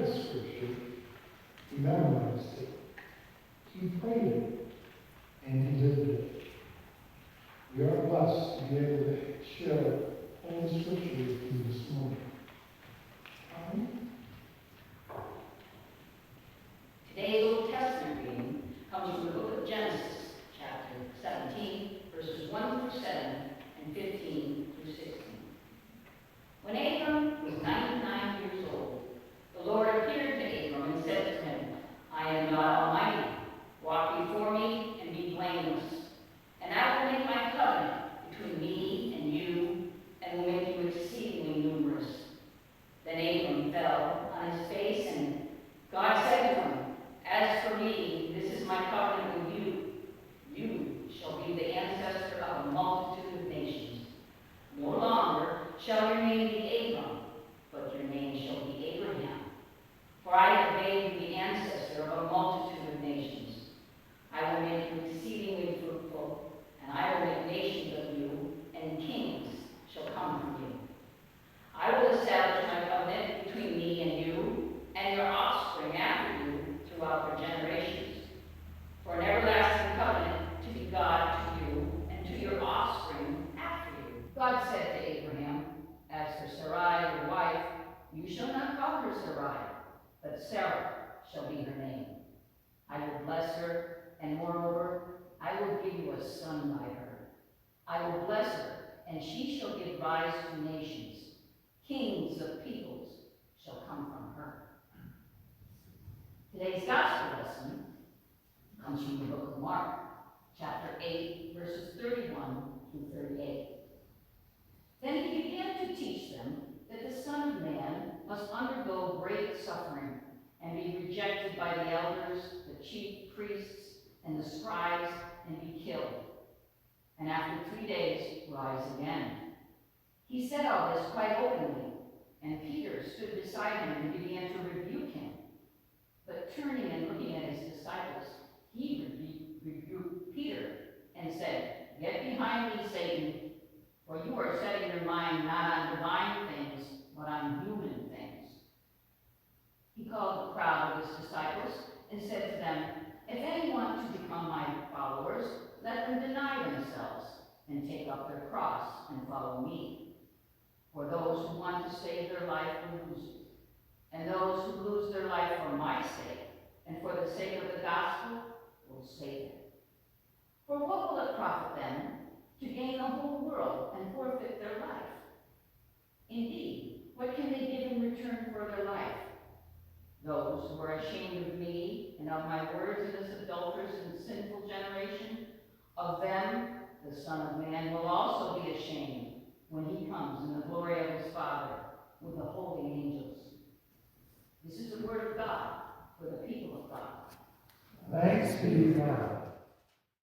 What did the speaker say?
the scripture, he memorized it, he prayed it, and he lived it. We are blessed to be able to share all the scripture with you this morning. Today's Old Testament reading comes from the book of Genesis, chapter 17, verses 1 through 7 and 15 through 16. When Abram was 99 years old, the Lord appeared to Abram and said to him, I am God Almighty. Walk before me and be blameless, and I will make my covenant between me and you, and will make you exceedingly numerous. Then Abram fell on his face, and God said to him, As for me, this is my covenant with you. You shall be the ancestor of a multitude of nations. No longer shall your name be Abram, but your name shall be Abraham. For I have made you the ancestor of a multitude of nations. I will make you exceedingly fruitful, and I will make nations of you, and kings shall come from you. I will establish my covenant between me and you, and your offspring after you, throughout their generations, for an everlasting covenant to be God to you and to your offspring after you. God said to Abraham, As for Sarai, your wife, you shall not call her Sarai, but Sarah shall be her name. I will bless her, and moreover, I will give you a son by her. I will bless her, and she shall give rise to nations. Kings of peoples shall come from her. Today's gospel lesson comes from the book of Mark, chapter 8, verses 31 through 38. Then he began to teach them that the Son of Man must undergo great suffering and be rejected by the elders, the chief priests, and the scribes, and be killed, and after 3 days rise again. He said all this quite openly, and Peter stood beside him and began to rebuke him. But turning and looking at his disciples, he rebuked Peter and said, Get behind me, Satan, for you are setting your mind not on divine things, but on human things. He called the crowd of his disciples and said to them, If any want to become my followers, let them deny themselves and take up their cross and follow me. For those who want to save their life will lose it, and those who lose their life for my sake and for the sake of the gospel will save it. For what will it profit them to gain the whole world and forfeit their life? Indeed, what can they give in return for their life? Those who are ashamed of me and of my words in this adulterous and sinful generation, of them the Son of Man will also be ashamed when he comes in the glory of his Father with the holy angels. This is the word of God for the people of God. Thanks be to God.